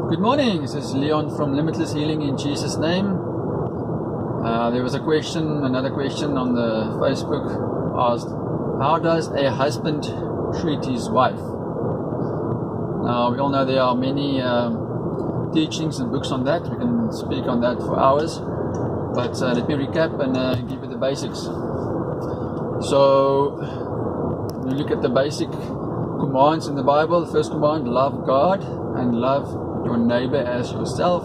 Good morning, this is Leon from Limitless Healing in Jesus' name. There was another question on the Facebook asked, how does a husband treat his wife? Now, we all know there are many teachings and books on that. We can speak on that for hours. But let me recap and give you the basics. So, when you look at the basic commands in the Bible, the first command, love God and love your neighbor as yourself.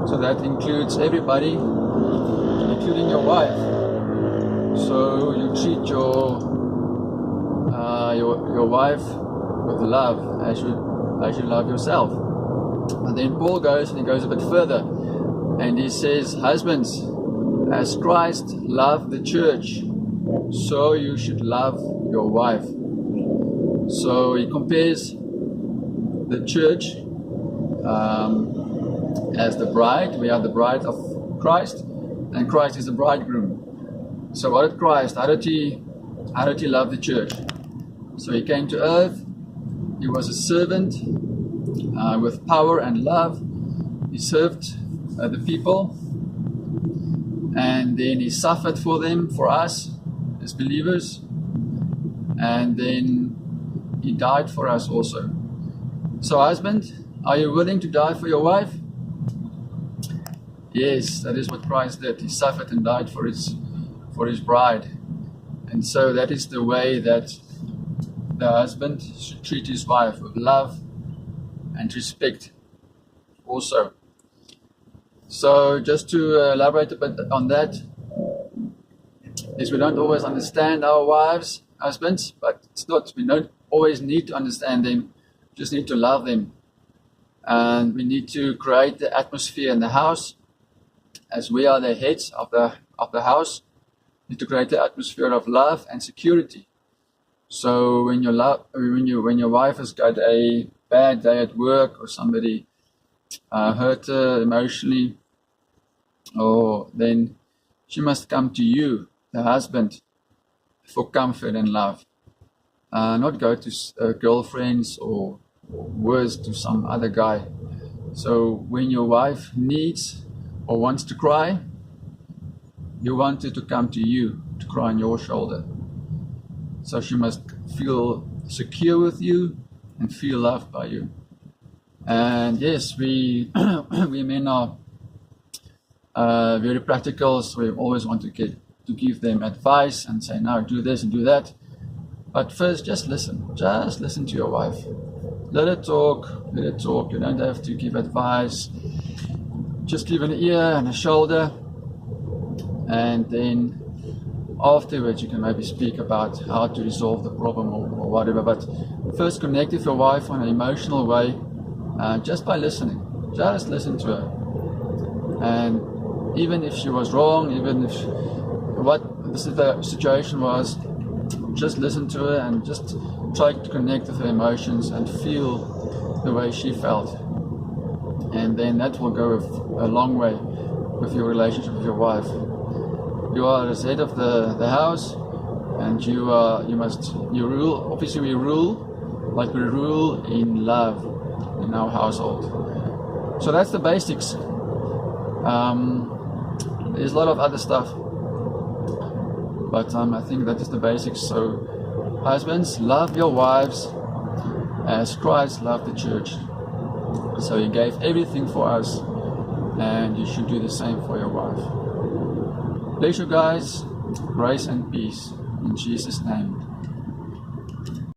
So that includes everybody, including your wife. So you treat your wife with love as you love yourself. And then Paul goes and he goes a bit further, and he says, husbands, as Christ loved the church, so you should love your wife. So he compares the church as the bride. We are the bride of Christ, and Christ is the bridegroom. So what did Christ, how did he love the church? So he came to earth, he was a servant with power and love. He served the people, and then he suffered for them, for us as believers, and then he died for us also. So husband, are you willing to die for your wife? Yes, that is what Christ did. He suffered and died for his bride. And so that is the way that the husband should treat his wife, with love and respect also. So just to elaborate a bit on that, is we don't always understand our wives, husbands, but it's not, we don't always need to understand them, just need to love them. And we need to create the atmosphere in the house, as we are the heads of the house. We need to create the atmosphere of love and security. So when your wife has got a bad day at work, or somebody hurt her emotionally, or then she must come to you, the husband, for comfort and love. Not go to girlfriends or worse, to some other guy. So when your wife needs or wants to cry, you want her to come to you to cry on your shoulder. So she must feel secure with you and feel loved by you. And yes, we men are very practical, so we always want to give them advice and say, now do this and do that. But first, just listen to your wife. Let her talk. You don't have to give advice. Just give an ear and a shoulder, and then afterwards you can maybe speak about how to resolve the problem or whatever. But first, connect with your wife on an emotional way, just by listening. Just listen to her. And even if she was wrong, even if what the situation was, just listen to her and just try to connect with her emotions and feel the way she felt. And then that will go a long way with your relationship with your wife. You are the head of the house, and you rule. Obviously, we rule like we rule in love in our household. So that's the basics. There's a lot of other stuff, but I think that is the basics. So husbands, love your wives as Christ loved the church. So he gave everything for us, and you should do the same for your wife. Bless you guys, grace and peace in Jesus' name.